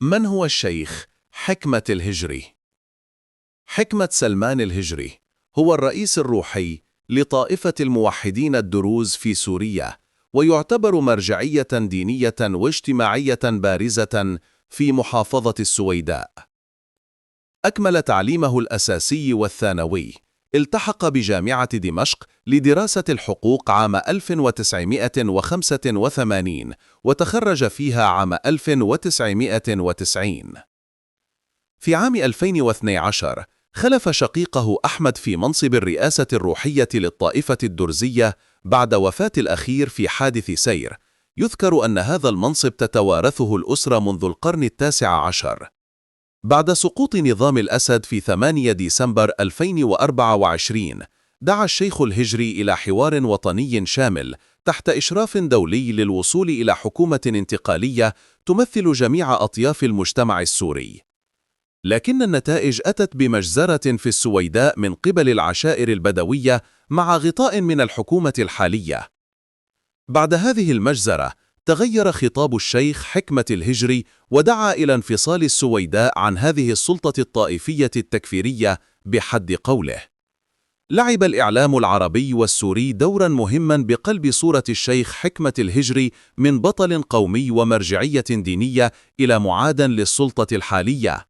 من هو الشيخ حكمة الهجري؟ حكمة سلمان الهجري هو الرئيس الروحي لطائفة الموحدين الدروز في سوريا، ويعتبر مرجعية دينية واجتماعية بارزة في محافظة السويداء. أكمل تعليمه الأساسي والثانوي، التحق بجامعة دمشق لدراسة الحقوق عام 1985 وتخرج فيها عام 1990. في عام 2012 خلف شقيقه أحمد في منصب الرئاسة الروحية للطائفة الدرزية بعد وفاة الأخير في حادث سير. يذكر أن هذا المنصب تتوارثه الأسرة منذ القرن ال19. بعد سقوط نظام الأسد في 8 ديسمبر 2024 دعا الشيخ الهجري إلى حوار وطني شامل تحت إشراف دولي للوصول إلى حكومة انتقالية تمثل جميع أطياف المجتمع السوري. لكن النتائج أتت بمجزرة في السويداء من قبل العشائر البدوية مع غطاء من الحكومة الحالية. بعد هذه المجزرة تغير خطاب الشيخ حكمة الهجري ودعا إلى انفصال السويداء عن هذه السلطة الطائفية التكفيرية بحد قوله. لعب الإعلام العربي والسوري دورا مهما بقلب صورة الشيخ حكمة الهجري من بطل قومي ومرجعية دينية إلى معاد للسلطة الحالية.